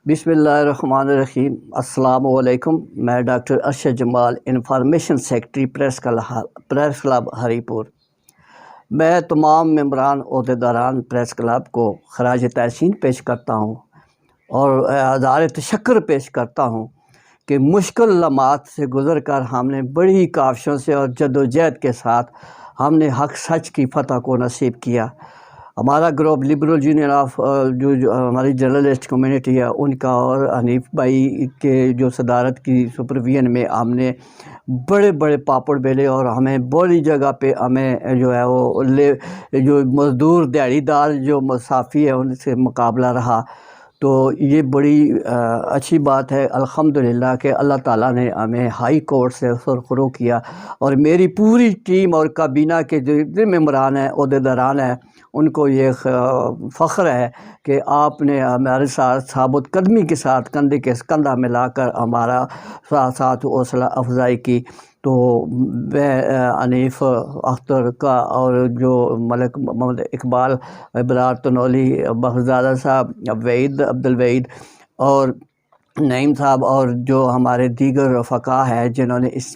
بسم اللہ الرحمن الرحیم۔ السلام علیکم۔ میں ڈاکٹر ارشد جمال، انفارمیشن سیکرٹری پریس کلب ہری پور۔ میں تمام ممبران عہدیداران پریس کلب کو خراج تحسین پیش کرتا ہوں اور اظہار تشکر پیش کرتا ہوں کہ مشکل لمحات سے گزر کر ہم نے بڑی کاوشوں سے اور جدوجہد کے ساتھ ہم نے حق سچ کی فتح کو نصیب کیا۔ ہمارا گروپ لبرل یونین آف جو ہماری جرنلسٹ کمیونٹی ہے ان کا اور حنیف بھائی کے جو صدارت کی سپرویژن میں ہم نے بڑے بڑے پاپڑ بیلے اور ہمیں بڑی جگہ پہ ہمیں جو ہے وہ جو مزدور دیہڑی دار جو صحافی ہے ان سے مقابلہ رہا۔ تو یہ بڑی اچھی بات ہے الحمدللہ کہ اللہ تعالیٰ نے ہمیں ہائی کورٹ سے سرخرو کیا، اور میری پوری ٹیم اور کابینہ کے جو ممبران ہیں عہدیداران ہیں ان کو یہ فخر ہے کہ آپ نے ہمارے ساتھ ثابت قدمی کے ساتھ کندھے کے کندھا ملا کر ہمارا ساتھ حوصلہ افزائی کی۔ تو میں حنیف اختر کا اور جو ملک محمد اقبال، ابرار تنولی، بخشزادہ صاحب، وحید عبدالوحید اور نعیم صاحب اور جو ہمارے دیگر رفقا ہیں جنہوں نے اس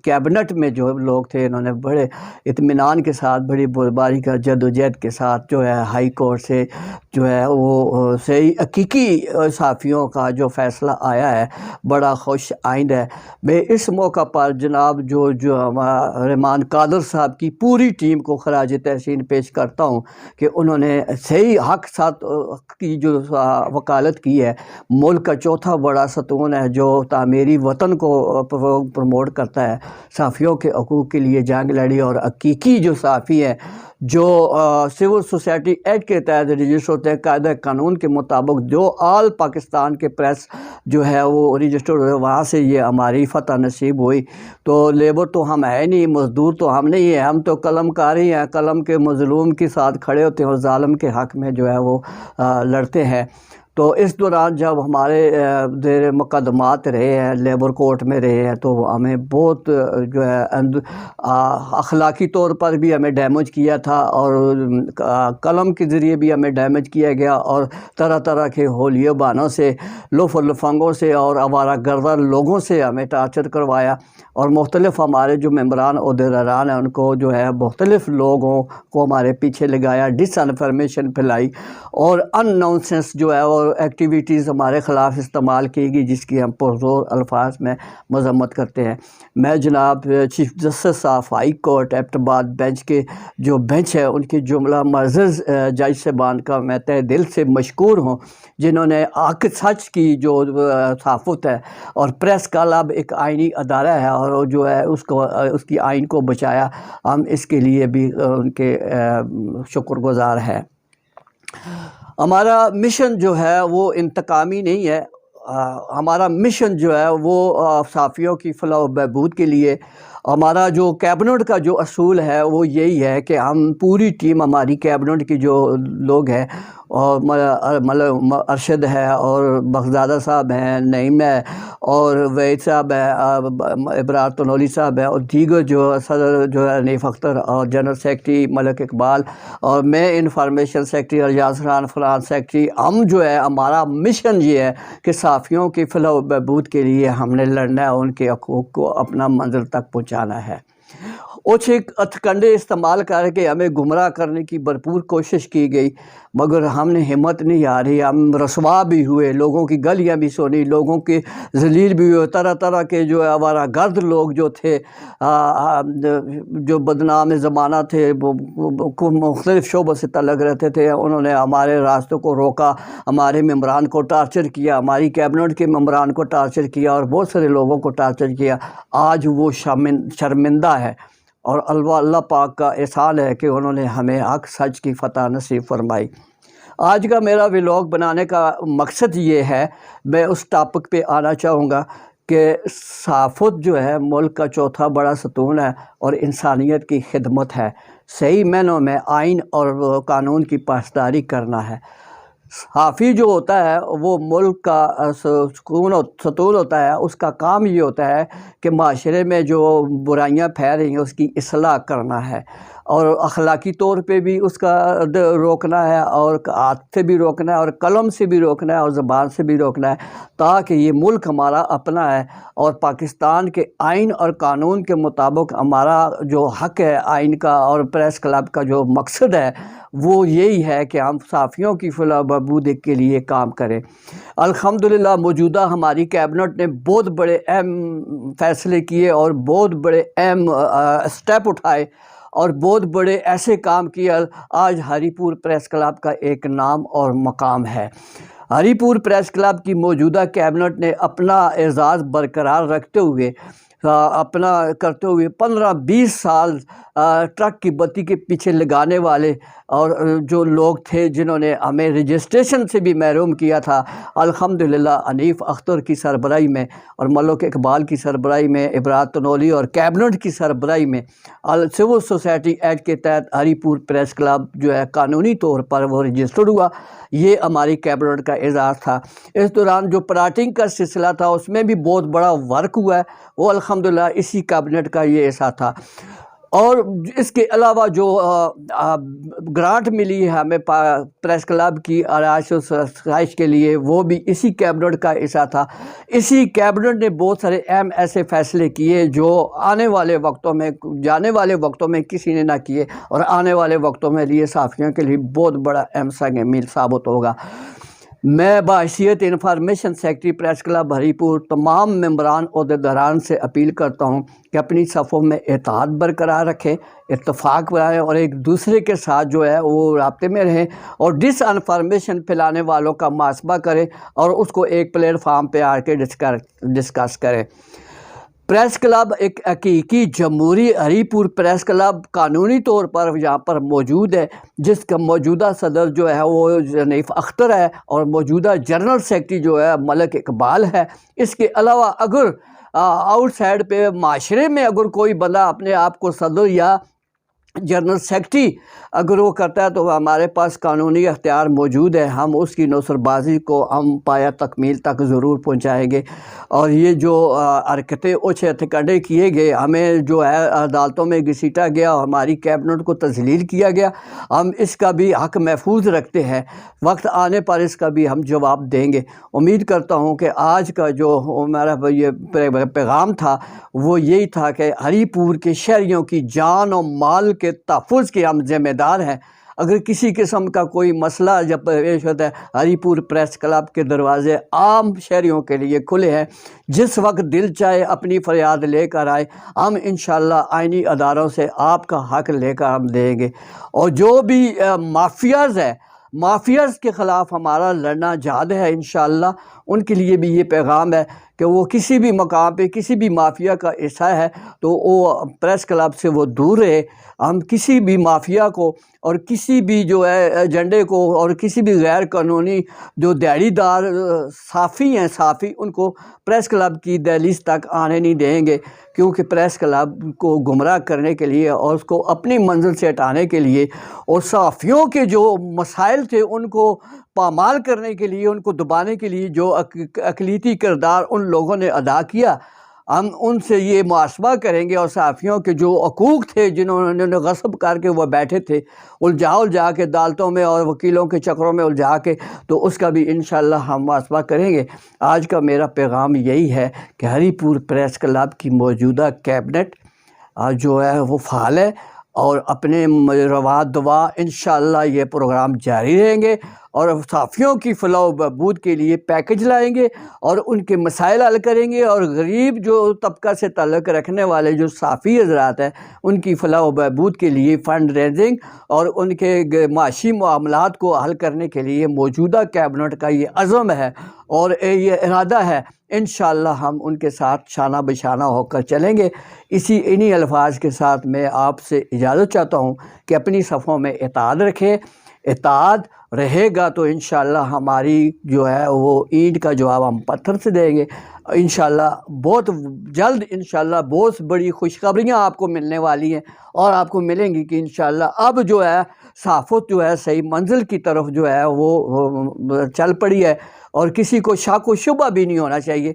کیبنٹ میں جو لوگ تھے انہوں نے بڑے اطمینان کے ساتھ بڑی بردباری کا جدوجہد کے ساتھ جو ہے ہائی کورٹ سے جو ہے وہ صحیح حقیقی صحافیوں کا جو فیصلہ آیا ہے بڑا خوش آئند ہے۔ میں اس موقع پر جناب جو رحمان قادر صاحب کی پوری ٹیم کو خراج تحسین پیش کرتا ہوں کہ انہوں نے صحیح حق ساتھ کی جو وکالت کی ہے۔ ملک کا چوتھا بڑا ستون ہے جو تعمیری وطن کو پروموٹ کرتا ہے، صحافیوں کے حقوق کے لیے جنگ لڑی، اور حقیقی جو صحافی ہیں جو سول سوسائٹی ایکٹ کے تحت رجسٹر ہوتے ہیں، قاعدہ قانون کے مطابق جو آل پاکستان کے پریس جو ہے وہ رجسٹر ہوئے، وہاں سے یہ ہماری فتح نصیب ہوئی۔ تو لیبر تو ہم ہے نہیں، مزدور تو ہم نہیں ہیں، ہم تو قلم کاری ہیں، قلم کے مظلوم کے ساتھ کھڑے ہوتے ہیں اور ظالم کے حق میں جو ہے وہ لڑتے ہیں۔ تو اس دوران جب ہمارے زیر مقدمات رہے ہیں، لیبر کورٹ میں رہے ہیں، تو ہمیں بہت جو ہے اخلاقی طور پر بھی ہمیں ڈیمیج کیا تھا، اور قلم کے ذریعے بھی ہمیں ڈیمیج کیا گیا، اور طرح طرح کے ہولیے بانوں سے، لوف و لفنگوں سے اور آوارہ گردہ لوگوں سے ہمیں ٹارچر کروایا، اور مختلف ہمارے جو ممبران عہدیداران ہیں ان کو جو ہے مختلف لوگوں کو ہمارے پیچھے لگایا، ڈس انفارمیشن پھیلائی، اور ان نونسنس جو ہے اور ایکٹیویٹیز ہمارے خلاف استعمال کی گئی جس کی ہم پرزور الفاظ میں مذمت کرتے ہیں۔ میں جناب chief justice of high court Abbottabad bench کے جو بینچ ہے ان کی جملہ معزز جج صاحبان کا میں تہ دل سے مشکور ہوں جنہوں نے حق سچ کی جو صحافت ہے، اور پریس کلب ایک آئینی ادارہ ہے اور جو ہے اس کی آئین کو بچایا، ہم اس کے لیے بھی ان کے شکر گزار ہیں۔ ہمارا مشن جو ہے وہ انتقامی نہیں ہے، ہمارا مشن جو ہے وہ صحافیوں کی فلاح و بہبود کے لیے۔ ہمارا جو کیبنٹ کا جو اصول ہے وہ یہی ہے کہ ہم پوری ٹیم، ہماری کیبنٹ کی جو لوگ ہیں، اور ارشد ہے اور بخشزادہ صاحب ہیں، نعیم ہے اور وحید صاحب ہے، ابرار تنولی صاحب ہے، اور دیگر جو صدر جو ہے حنیف اختر، اور جنرل سیکرٹری ملک اقبال، اور میں انفارمیشن سیکرٹری ریاض خان فران سیکرٹری، ہم جو ہے ہمارا مشن یہ ہے کہ صحافیوں کی فلاح و بہبود کے لیے ہم نے لڑنا ہے، ان کے حقوق کو اپنا منزل تک پہنچانا ہے۔ اوچھے ہتھکنڈے استعمال کر کے ہمیں گمراہ کرنے کی بھرپور کوشش کی گئی، مگر ہم نے ہمت نہیں ہاری، ہم رسوا بھی ہوئے، لوگوں کی گلیاں بھی سنی، لوگوں کے ذلیل بھی ہوئے، طرح طرح کے جو آوارہ گرد لوگ جو تھے، جو بدنام زمانہ تھے، مختلف شعبوں سے تعلق رہتے تھے، انہوں نے ہمارے راستوں کو روکا، ہمارے ممبران کو ٹارچر کیا، ہماری کیبنٹ کے ممبران کو ٹارچر کیا، اور بہت سارے لوگوں کو ٹارچر کیا۔ آج وہ شرمندہ ہے، اور اللہ پاک کا احسان ہے کہ انہوں نے ہمیں حق سچ کی فتح نصیب فرمائی۔ آج کا میرا ولاگ بنانے کا مقصد یہ ہے، میں اس ٹاپک پہ آنا چاہوں گا کہ صحافت جو ہے ملک کا چوتھا بڑا ستون ہے اور انسانیت کی خدمت ہے، صحیح معنوں میں آئین اور قانون کی پاسداری کرنا ہے۔ صحافی جو ہوتا ہے وہ ملک کا ستون ہوتا ہے، اس کا کام یہ ہوتا ہے کہ معاشرے میں جو برائیاں پھیل رہی ہیں اس کی اصلاح کرنا ہے۔ اور اخلاقی طور پہ بھی اس کا روکنا ہے، اور ہاتھ سے بھی روکنا ہے، اور قلم سے بھی روکنا ہے، اور زبان سے بھی روکنا ہے، تاکہ یہ ملک ہمارا اپنا ہے، اور پاکستان کے آئین اور قانون کے مطابق ہمارا جو حق ہے آئین کا اور پریس کلب کا جو مقصد ہے وہ یہی ہے کہ ہم صحافیوں کی فلاح و بہبود کے لیے کام کریں۔ الحمدللہ موجودہ ہماری کیبنٹ نے بہت بڑے اہم فیصلے کیے اور بہت بڑے اہم اسٹیپ اٹھائے اور بہت بڑے ایسے کام کیے۔ آج ہری پور پریس کلب کا ایک نام اور مقام ہے۔ ہری پور پریس کلب کی موجودہ کیبنٹ نے اپنا اعزاز برقرار رکھتے ہوئے اپنا کرتے ہوئے 15-20 سال ٹرک کی بتی کے پیچھے لگانے والے اور جو لوگ تھے جنہوں نے ہمیں رجسٹریشن سے بھی محروم کیا تھا، الحمدللہ حنیف اختر کی سربراہی میں اور ملک اقبال کی سربراہی میں، ابراز تنولی اور کیبنٹ کی سربراہی میں سول سوسائٹی ایکٹ کے تحت ہری پور پریس کلب جو ہے قانونی طور پر وہ رجسٹرڈ ہوا۔ یہ ہماری کیبنٹ کا اعزاز تھا۔ اس دوران جو پلاٹنگ کا سلسلہ تھا اس میں بھی بہت بڑا ورک ہوا ہے، وہ الحمدللہ اسی کیبنٹ کا یہ حصہ تھا۔ اور اس کے علاوہ جو گرانٹ ملی ہے ہمیں پریس کلب کی آرائش و رہائش کے لیے، وہ بھی اسی کیبنٹ کا حصہ تھا۔ اسی کیبنٹ نے بہت سارے اہم ایسے فیصلے کیے جو آنے والے وقتوں میں جانے والے وقتوں میں کسی نے نہ کیے، اور آنے والے وقتوں میں لیے صحافیوں کے لیے بہت بڑا اہم سنگ میل ثابت ہوگا۔ میں بحیثیت انفارمیشن سیکرٹری پریس کلب ہری پور تمام ممبران عہدیداران سے اپیل کرتا ہوں کہ اپنی صفوں میں اتحاد برقرار رکھیں، اتفاق بنائیں، اور ایک دوسرے کے ساتھ جو ہے وہ رابطے میں رہیں، اور ڈس انفارمیشن پھیلانے والوں کا محاسبہ کریں اور اس کو ایک پلیٹ فارم پہ آ کے ڈسکس کریں۔ پریس کلب ایک حقیقی جمہوری ہری پور پریس کلب قانونی طور پر یہاں پر موجود ہے، جس کا موجودہ صدر جو ہے وہ حنیف اختر ہے اور موجودہ جنرل سیکرٹری جو ہے ملک اقبال ہے۔ اس کے علاوہ اگر آؤٹ سائڈ پہ معاشرے میں اگر کوئی بندہ اپنے آپ کو صدر یا جنرل سیکرٹری اگر وہ کرتا ہے تو ہمارے پاس قانونی اختیار موجود ہے، ہم اس کی نوسر بازی کو ہم پایہ تکمیل تک ضرور پہنچائیں گے۔ اور یہ جو حرکتیں اوچھے ہتھکڑے کیے گئے، ہمیں جو ہے عدالتوں میں گھسیٹا گیا، ہماری کیبنٹ کو تذلیل کیا گیا، ہم اس کا بھی حق محفوظ رکھتے ہیں، وقت آنے پر اس کا بھی ہم جواب دیں گے۔ امید کرتا ہوں کہ آج کا جو ہمارا یہ پیغام تھا وہ یہی تھا کہ ہری پور کے شہریوں کی جان و مال کے تحفظ کے ہم ذمہ دار ہیں۔ اگر کسی قسم کا کوئی مسئلہ جب پیش ہوتا ہے، ہری پور پریس کلب کے دروازے عام شہریوں کے لیے کھلے ہیں، جس وقت دل چاہے اپنی فریاد لے کر آئے، ہم انشاءاللہ آئینی اداروں سے آپ کا حق لے کر ہم دیں گے۔ اور جو بھی مافیاز ہے، مافیاز کے خلاف ہمارا لڑنا جہاد ہے انشاءاللہ۔ ان کے لیے بھی یہ پیغام ہے کہ وہ کسی بھی مقام پہ کسی بھی مافیا کا حصہ ہے تو وہ پریس کلب سے وہ دور رہے۔ ہم کسی بھی مافیا کو اور کسی بھی جو ہے ایجنڈے کو اور کسی بھی غیر قانونی جو دیہڑی دار صحافی ہیں، صحافی ان کو پریس کلب کی دہلیز تک آنے نہیں دیں گے، کیونکہ پریس کلب کو گمراہ کرنے کے لیے اور اس کو اپنی منزل سے ہٹانے کے لیے اور صحافیوں کے جو مسائل تھے ان کو پامال کرنے کے لیے، ان کو دبانے کے لیے جو اقلیتی کردار ان لوگوں نے ادا کیا، ہم ان سے یہ محاسبہ کریں گے، اور صحافیوں کے جو حقوق تھے جنہوں نے غصب کر کے وہ بیٹھے تھے الجھا کے عدالتوں میں اور وکیلوں کے چکروں میں الجھا کے، تو اس کا بھی انشاءاللہ ہم محاسبہ کریں گے۔ آج کا میرا پیغام یہی ہے کہ ہری پور پریس کلب کی موجودہ کیبنٹ جو ہے وہ فعال ہے، اور اپنے رواں دعا انشاءاللہ یہ پروگرام جاری رہیں گے، اور صحافیوں کی فلاح و بہبود کے لیے پیکج لائیں گے اور ان کے مسائل حل کریں گے، اور غریب جو طبقہ سے تعلق رکھنے والے جو صحافی حضرات ہیں ان کی فلاح و بہبود کے لیے فنڈ ریزنگ اور ان کے معاشی معاملات کو حل کرنے کے لیے موجودہ کیبنٹ کا یہ عزم ہے اور یہ ارادہ ہے۔ انشاءاللہ ہم ان کے ساتھ شانہ بشانہ ہو کر چلیں گے۔ انہی الفاظ کے ساتھ میں آپ سے اجازت چاہتا ہوں کہ اپنی صفوں میں اتحاد رکھیں۔ اتحاد رہے گا تو انشاءاللہ ہماری جو ہے وہ اینٹ کا جواب ہم پتھر سے دیں گے۔ انشاءاللہ بہت جلد انشاءاللہ بہت بڑی خوشخبریاں آپ کو ملنے والی ہیں، اور آپ کو ملیں گی کہ انشاءاللہ اب جو ہے صحافت جو ہے صحیح منزل کی طرف جو ہے وہ چل پڑی ہے، اور کسی کو شک و شبہ بھی نہیں ہونا چاہیے،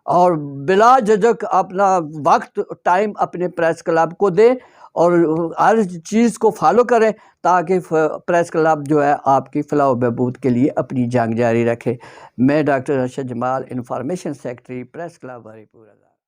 اور بلا جھجک اپنا وقت ٹائم اپنے پریس کلب کو دیں اور ہر چیز کو فالو کریں تاکہ پریس کلب جو ہے آپ کی فلاح و بہبود کے لیے اپنی جنگ جاری رکھے۔ میں ڈاکٹر ارشد جمال، انفارمیشن سیکرٹری، پریس کلب ہری پور۔